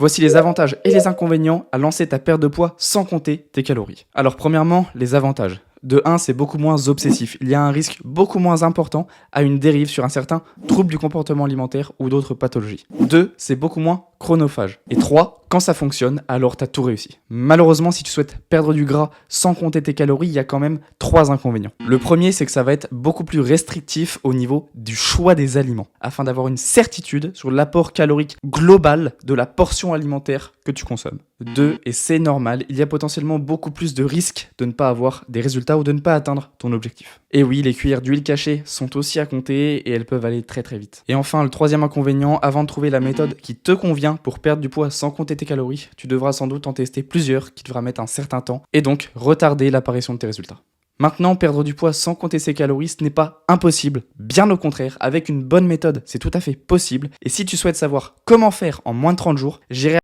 Voici les avantages et les inconvénients à lancer ta perte de poids sans compter tes calories. Alors premièrement, les avantages. De 1, c'est beaucoup moins obsessif. Il y a un risque beaucoup moins important à une dérive sur un certain trouble du comportement alimentaire ou d'autres pathologies. 2, c'est beaucoup moins chronophage. Et 3, quand ça fonctionne, alors t'as tout réussi. Malheureusement, si tu souhaites perdre du gras sans compter tes calories, il y a quand même 3 inconvénients. Le premier, c'est que ça va être beaucoup plus restrictif au niveau du choix des aliments, afin d'avoir une certitude sur l'apport calorique global de la portion alimentaire que tu consommes. 2, et c'est normal, il y a potentiellement beaucoup plus de risques de ne pas avoir des résultats ou de ne pas atteindre ton objectif. Et oui, les cuillères d'huile cachée sont aussi à compter et elles peuvent aller très très vite. Et enfin, le troisième inconvénient, avant de trouver la méthode qui te convient pour perdre du poids sans compter tes calories, tu devras sans doute en tester plusieurs qui devra mettre un certain temps et donc retarder l'apparition de tes résultats. Maintenant, perdre du poids sans compter ses calories, ce n'est pas impossible. Bien au contraire, avec une bonne méthode, c'est tout à fait possible. Et si tu souhaites savoir comment faire en moins de 30 jours, j'irai